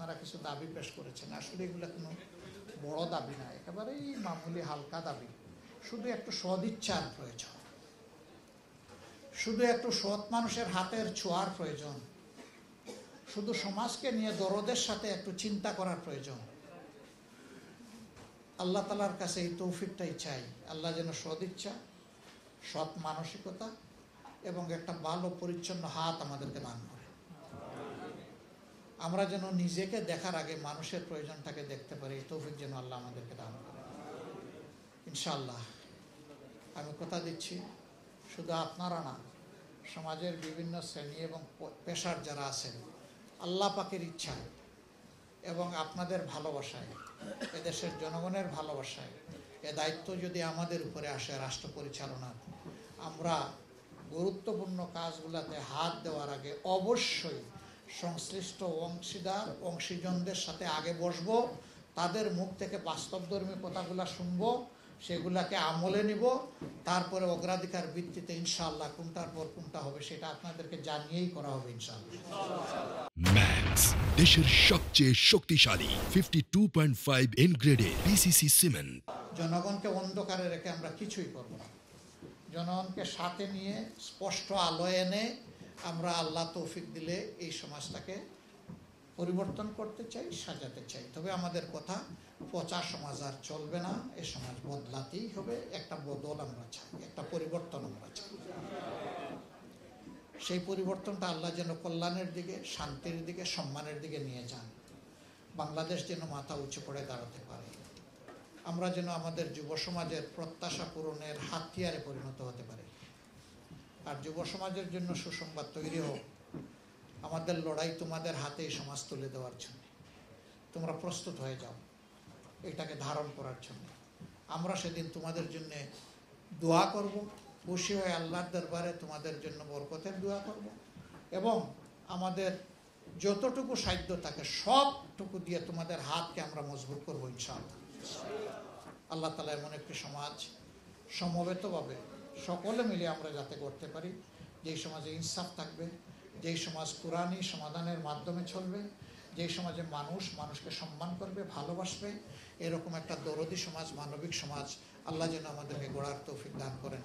আপনারা কিছু দাবি পেশ করেছেন, আসলে এগুলো কোনো বড় দাবি না, একেবারেই মামুলি হালকা দাবি। শুধু একটু সদিচ্ছার প্রয়োজন, শুধু একটু সৎ মানুষের হাতের ছোঁয়ার প্রয়োজন, শুধু সমাজকে নিয়ে দরদের সাথে একটু চিন্তা করার প্রয়োজন। আল্লাহ তাআলার কাছে এই তৌফিকটাই চাই। আল্লাহ যেন সদিচ্ছা, সৎ মানসিকতা এবং একটা ভালো পরিচ্ছন্ন হাত আমাদেরকে দান করে। আমরা যেন নিজেকে দেখার আগে মানুষের প্রয়োজনটাকে দেখতে পারি, এই তৌফিক যেন আল্লাহ আমাদেরকে দান করে ইনশাআল্লাহ। আমি কথা দিচ্ছি, শুধু আপনারা না, সমাজের বিভিন্ন শ্রেণী এবং পেশার যারা আছেন, আল্লাহ পাকের ইচ্ছায় এবং আপনাদের ভালোবাসায়, এদেশের জনগণের ভালোবাসায় এ দায়িত্ব যদি আমাদের উপরে আসে রাষ্ট্র পরিচালনার, আমরা গুরুত্বপূর্ণ কাজগুলোতে হাত দেওয়ার আগে অবশ্যই সংশ্লিষ্ট অংশীজনদের সাথে আগে বসবো, তাদের মুখ থেকে বাস্তবধর্মী কথাগুলো শুনবো, সেগুলাকে আমলে নিব, তারপরে অগ্রাধিকার ভিত্তিতে ইনশাআল্লাহ কোনটার পর কোনটা হবে সেটা আপনাদেরকে জানিয়েই করা হবে ইনশাআল্লাহ। ম্যাক্স, দেশের সবচেয়ে শক্তিশালী 52.5 এন গ্রেডের পিসিসি সিমেন্ট। জনগণকে অন্ধকারে রেখে আমরা কিছুই করব না, জনগণকে সাথে নিয়ে স্পষ্ট আলোয় এনে আমরা আল্লাহ তৌফিক দিলে এই সমাজটাকে পরিবর্তন করতে চাই, সাজাতে চাই। তবে আমাদের কথা, পচা সমাজ আর চলবে না, এই সমাজ বদলাতেই হবে। একটা বদল আমরা চাই, একটা পরিবর্তন আমরা চাই। সেই পরিবর্তনটা আল্লাহ যেন কল্যাণের দিকে, শান্তির দিকে, সম্মানের দিকে নিয়ে যান। বাংলাদেশ যেন মাথা উঁচু করে দাঁড়াতে পারে। আমরা যেন আমাদের যুব সমাজের প্রত্যাশা পূরণের হাতিয়ারে পরিণত হতে পারে। আর যুব সমাজের জন্য সুসংবাদ তৈরি হোক, আমাদের লড়াই তোমাদের হাতে এই সমাজ তুলে দেওয়ার জন্য। তোমরা প্রস্তুত হয়ে যাও এটাকে ধারণ করার জন্য। আমরা সেদিন তোমাদের জন্য দোয়া করব, খুশি হয়ে আল্লাহর দরবারে তোমাদের জন্য বরকতের দোয়া করব, এবং আমাদের যতটুকু সাধ্য থাকে সবটুকু দিয়ে তোমাদের হাতকে আমরা মজবুত করবো ইনশাআল্লাহ। আল্লাহ তাআলা এমন একটি সমাজ সমবেতভাবে সকলে মিলে আমরা যাতে করতে পারি, যেই সমাজে ইনসাফ থাকবে, যেই সমাজ কুরআনী সমাধানের মাধ্যমে চলবে, যেই সমাজে মানুষ মানুষকে সম্মান করবে, ভালোবাসবে, এরকম একটা দরদি সমাজ, মানবিক সমাজ আল্লাহ যেন আমাদেরকে গড়ার তৌফিক দান করেন।